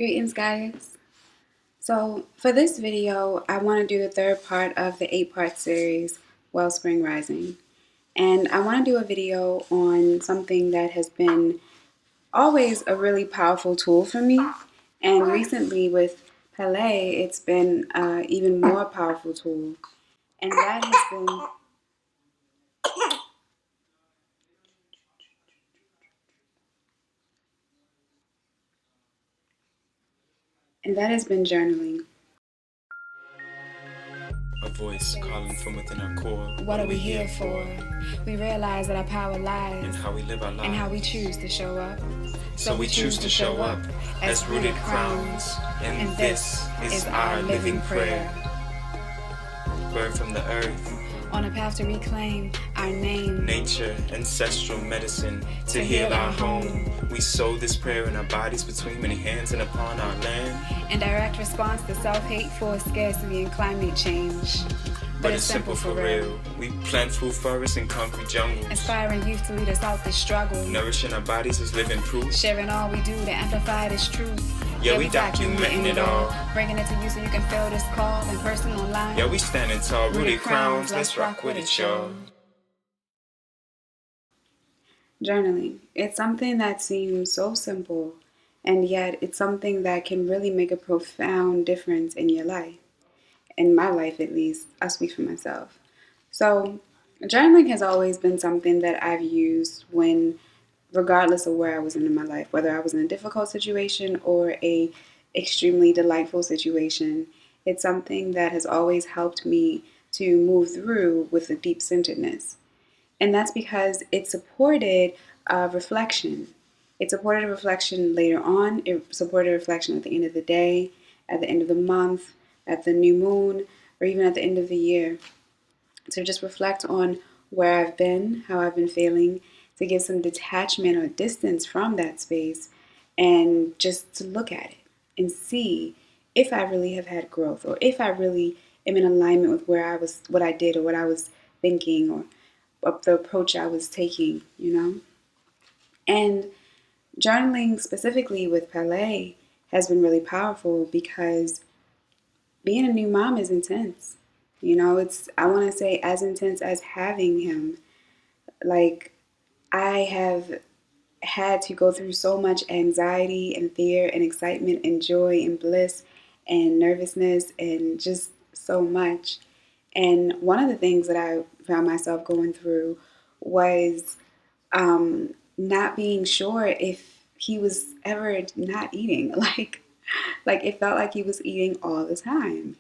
Greetings, guys. So, for this video, I want to do the third part of the 8-part series, Wellspring Rising. And I want to do a video on something that has been always a really powerful tool for me. And recently with Pele, it's been an even more powerful tool. And that has been journaling. A voice calling from within our core. What are we here for? We realize that our power lies in how we live our lives and how we choose to show up. So we choose to show up as rooted crowns, and this is our living prayer. Birth from the earth, on a path to reclaim our name, nature, ancestral medicine to heal our home. We sow this prayer in our bodies between many hands and upon our land. In direct response to self-hate, forced scarcity, and climate change. But it's simple for real. We plant food forests and concrete jungles, inspiring youth to lead us out this struggle, nourishing our bodies as living proof, sharing all we do to amplify this truth. Yeah, we documenting it all, bringing it to you so you can feel this call in person, online. Yeah, we standing tall, rooted crowns, let's rock with it, y'all. Journaling. It's something that seems so simple, and yet it's something that can really make a profound difference in your life. In my life, at least. I'll speak for myself. So, journaling has always been something that I've used regardless of where I was in my life, whether I was in a difficult situation or a extremely delightful situation. It's something that has always helped me to move through with a deep centeredness. And that's because it supported reflection. It supported reflection later on. It supported reflection at the end of the day, at the end of the month, at the new moon, or even at the end of the year. To just reflect on where I've been, how I've been feeling, to give some detachment or distance from that space, and just to look at it and see if I really have had growth, or if I really am in alignment with what I did, or what I was thinking, or the approach I was taking, And journaling specifically with Pele has been really powerful because being a new mom is intense. It's, I want to say, as intense as having him. Like, I have had to go through so much anxiety and fear and excitement and joy and bliss and nervousness and just so much. And one of the things that I found myself going through was not being sure if he was ever not eating. Like it felt like he was eating all the time.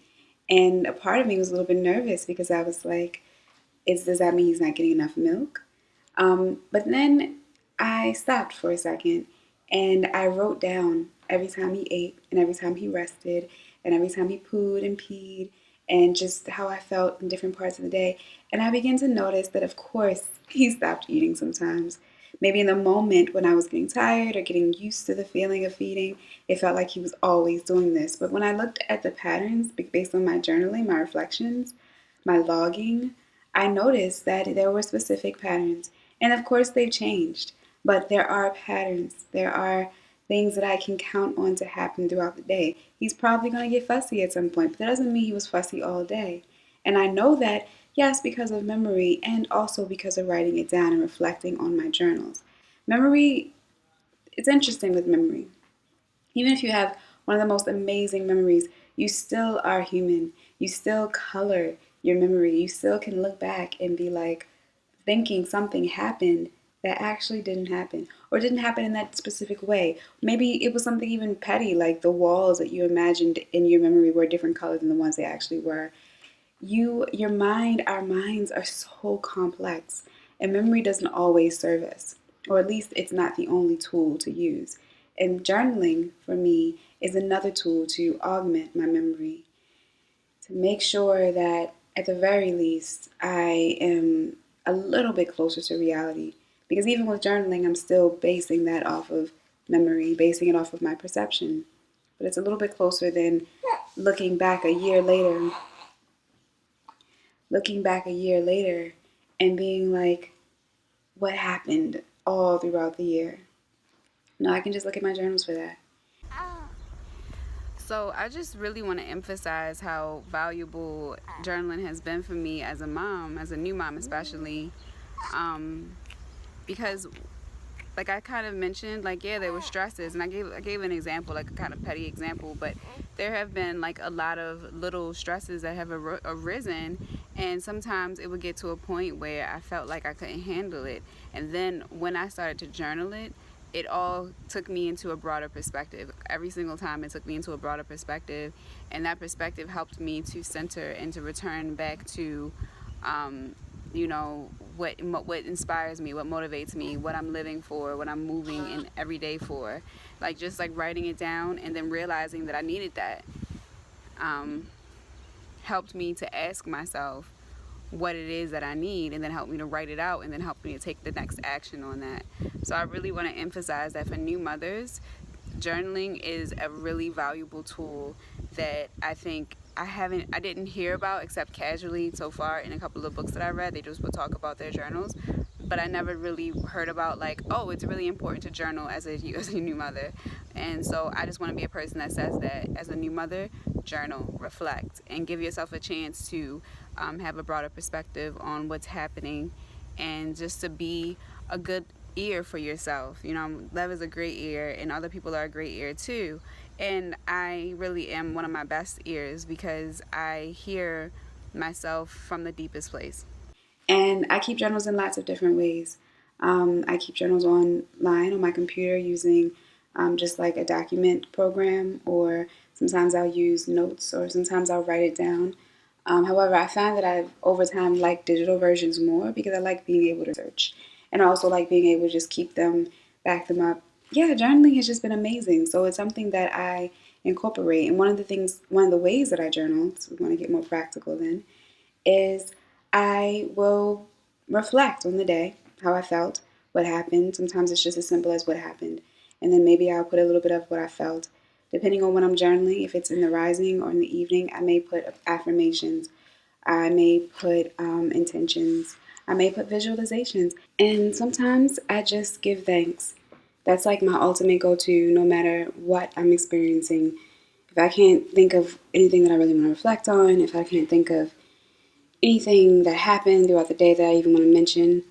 And a part of me was a little bit nervous because I was like, does that mean he's not getting enough milk? But then I stopped for a second and I wrote down every time he ate and every time he rested and every time he pooed and peed and just how I felt in different parts of the day. And I began to notice that, of course, he stopped eating sometimes. Maybe in the moment when I was getting tired or getting used to the feeling of feeding, it felt like he was always doing this. But when I looked at the patterns based on my journaling, my reflections, my logging, I noticed that there were specific patterns. And of course, they've changed. But there are patterns. There are things that I can count on to happen throughout the day. He's probably going to get fussy at some point, but that doesn't mean he was fussy all day. And I know that, yes, because of memory and also because of writing it down and reflecting on my journals. Memory, it's interesting with memory. Even if you have one of the most amazing memories, you still are human. You still color your memory. You still can look back and be like, thinking something happened that actually didn't happen, or didn't happen in that specific way. Maybe it was something even petty, like the walls that you imagined in your memory were different colors than the ones they actually were. Your mind, our minds are so complex, and memory doesn't always serve us, or at least it's not the only tool to use. And journaling, for me, is another tool to augment my memory, to make sure that at the very least I am a little bit closer to reality. Because even with journaling, I'm still basing that off of memory, basing it off of my perception. But it's a little bit closer than looking back a year later, and being like, what happened all throughout the year? No, I can just look at my journals for that. So I just really want to emphasize how valuable journaling has been for me as a mom, as a new mom especially, um, because like I kind of mentioned, like yeah, there were stresses, and I gave an example, like a kind of petty example, but there have been like a lot of little stresses that have arisen, and sometimes it would get to a point where I felt like I couldn't handle it, and then when I started to journal it, it all took me into a broader perspective. Every single time it took me into a broader perspective, and that perspective helped me to center and to return back to um, you know what inspires me, what motivates me, what I'm living for, what I'm moving in every day for, like just like writing it down and then realizing that I needed that, um, helped me to ask myself what it is that I need, and then help me to write it out, and then help me to take the next action on that. So I really want to emphasize that for new mothers, journaling is a really valuable tool that I think I didn't hear about except casually so far in a couple of books that I read. They just would talk about their journals, but I never really heard about like, oh, it's really important to journal as a as a new mother. And so I just want to be a person that says that as a new mother, journal, reflect, and give yourself a chance to have a broader perspective on what's happening, and just to be a good ear for yourself. You know, Lev is a great ear, and other people are a great ear too. And I really am one of my best ears because I hear myself from the deepest place. And I keep journals in lots of different ways. I keep journals online on my computer using just like a document program, or sometimes I'll use notes, or sometimes I'll write it down. However, I find that I've over time liked digital versions more because I like being able to search, and I also like being able to just keep them, back them up. Yeah, journaling has just been amazing. So it's something that I incorporate. And one of the ways that I journal, so we want to get more practical then, is I will reflect on the day, how I felt, what happened. Sometimes it's just as simple as what happened. And then maybe I'll put a little bit of what I felt. Depending on when I'm journaling, if it's in the rising or in the evening, I may put affirmations. I may put intentions. I may put visualizations. And sometimes I just give thanks. That's like my ultimate go to no matter what I'm experiencing. If I can't think of anything that I really want to reflect on, if I can't think of anything that happened throughout the day that I even want to mention,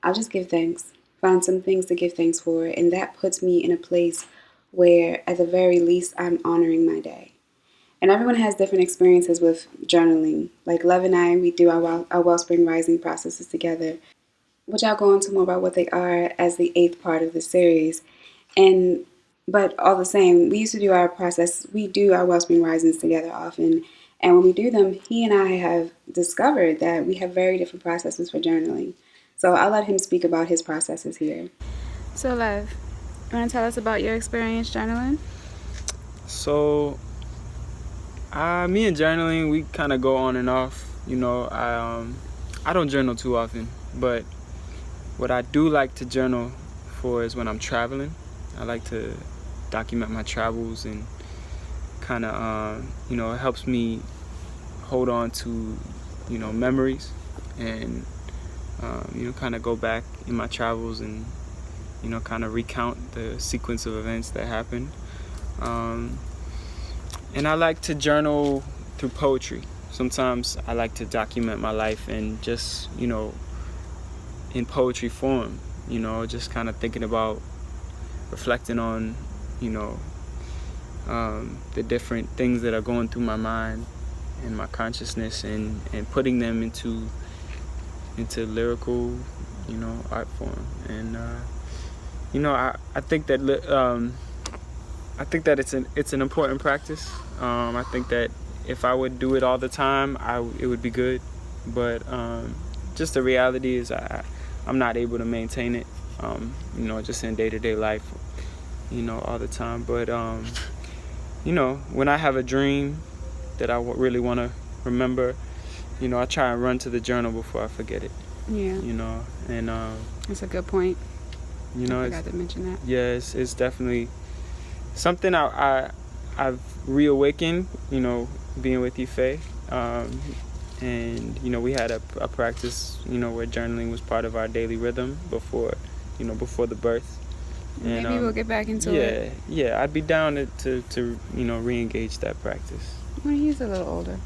I'll just give thanks. Find some things to give thanks for, and that puts me in a place where, at the very least, I'm honoring my day. And everyone has different experiences with journaling. Like Lev and I, we do our Wellspring Rising processes together, which I'll go into more about what they are as the 8th part of the series. And but all the same, we used to do our process. We do our Wellspring Risings together often, and when we do them, he and I have discovered that we have very different processes for journaling. So I'll let him speak about his processes here. So, Lev, you want to tell us about your experience journaling? So, me and journaling, we kind of go on and off. You know, I don't journal too often, but what I do like to journal for is when I'm traveling. I like to document my travels, and kind of, it helps me hold on to, memories, and, kind of go back in my travels and, kind of recount the sequence of events that happened. And I like to journal through poetry. Sometimes I like to document my life and just, in poetry form, just kind of thinking about, reflecting on, the different things that are going through my mind and my consciousness, and putting them into lyrical, art form. And, I think that it's an important practice. I think that if I would do it all the time, it would be good. But just the reality is I'm not able to maintain it, just in day-to-day life, all the time. But, when I have a dream that I really want to remember, I try and run to the journal before I forget it. Yeah. And that's a good point. I forgot to mention that. Yeah, it's definitely something I've reawakened, being with you, Faye. And, we had a practice, where journaling was part of our daily rhythm before the birth. And, Maybe we'll get back into it. Yeah, I'd be down to re-engage that practice. Well, he's a little older.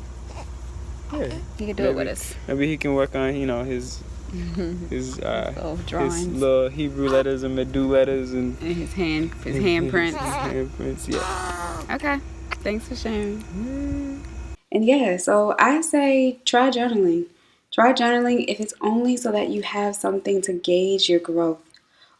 Yeah, He can do it with us. Maybe he can work on his little drawings, his little Hebrew letters and Medu letters and his handprints. Handprints, yeah. Okay, thanks for sharing. And yeah, so I say try journaling. Try journaling if it's only so that you have something to gauge your growth,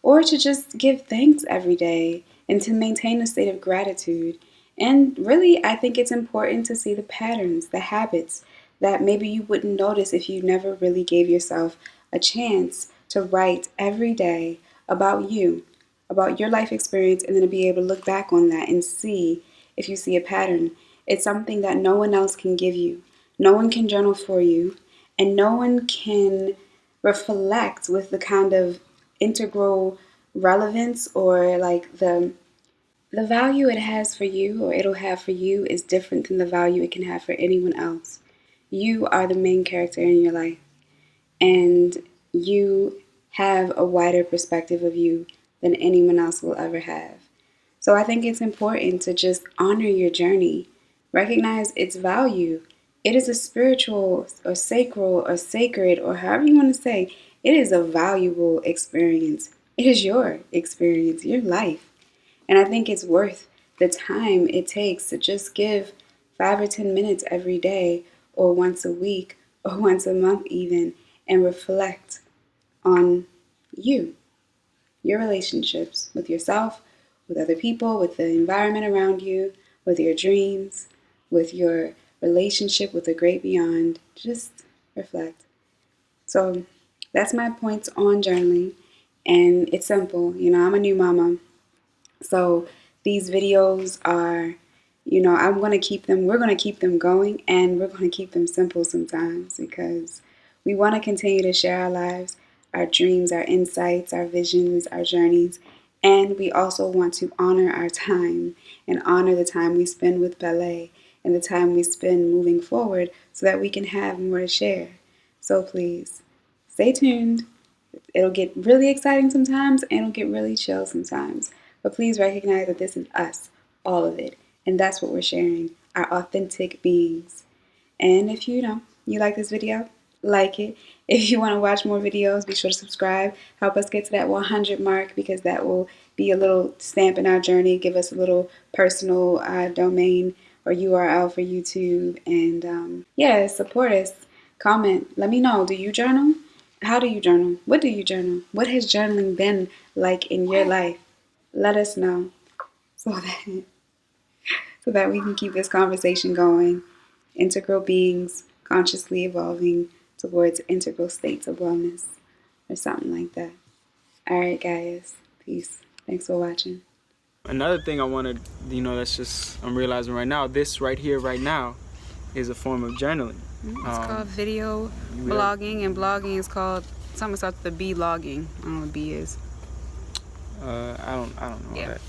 or to just give thanks every day and to maintain a state of gratitude. And really, I think it's important to see the patterns, the habits that maybe you wouldn't notice if you never really gave yourself a chance to write every day about you, about your life experience, and then to be able to look back on that and see if you see a pattern. It's something that no one else can give you. No one can journal for you, and no one can reflect with the kind of integral relevance, or like the value it has for you, or it'll have for you, is different than the value it can have for anyone else. You are the main character in your life, and you have a wider perspective of you than anyone else will ever have. So I think it's important to just honor your journey, recognize its value. It is a spiritual or sacral or sacred, or however you want to say, it is a valuable experience. It is your experience, your life. And I think it's worth the time it takes to just give 5 or 10 minutes every day, or once a week, or once a month even, and reflect on you, your relationships with yourself, with other people, with the environment around you, with your dreams, with your relationship with the great beyond. Just reflect. So that's my points on journaling. And it's simple. I'm a new mama. So these videos are, I'm going to keep them, we're going to keep them going, and we're going to keep them simple sometimes, because we want to continue to share our lives, our dreams, our insights, our visions, our journeys. And we also want to honor our time and honor the time we spend with ballet and the time we spend moving forward, so that we can have more to share. So please, stay tuned. It'll get really exciting sometimes, and it'll get really chill sometimes. But please recognize that this is us, all of it. And that's what we're sharing, our authentic beings. And if you like this video, like it. If you want to watch more videos, be sure to subscribe. Help us get to that 100 mark, because that will be a little stamp in our journey. Give us a little personal domain or URL for YouTube. And support us. Comment. Let me know. Do you journal? How do you journal? What do you journal? What has journaling been like in your life? Let us know, so that we can keep this conversation going. Integral beings consciously evolving towards integral states of wellness, or something like that. All right, guys. Peace. Thanks for watching. Another thing I wanted, I'm realizing right now, this right here, right now, is a form of journaling. It's called video blogging, and blogging is called something starts with the B, logging. I don't know what B is. I don't know that.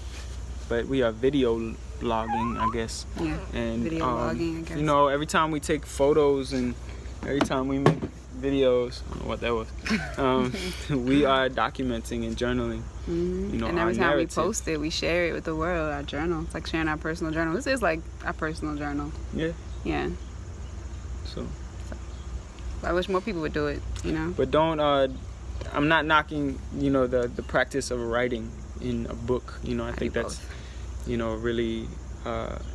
But we are video blogging, I guess. Yeah. And video blogging, I guess. Every time we take photos and every time we make videos, I don't know what that was. We are documenting and journaling. Mm-hmm. And every time we post it, we share it with the world. Our journal. It's like sharing our personal journal. This is like our personal journal. Yeah. Yeah. So I wish more people would do it. But don't. I'm not knocking. The practice of writing in a book. I think that's really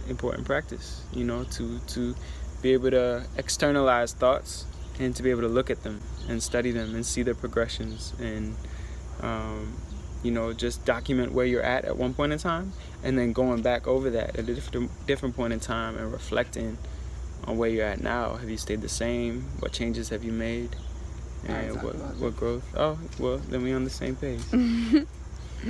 important practice. To be able to externalize thoughts and to be able to look at them and study them and see their progressions and just document where you're at one point in time, and then going back over that at a different point in time and reflecting on where you're at now. Have you stayed the same? What changes have you made? And what growth? Oh, well, then we're on the same page.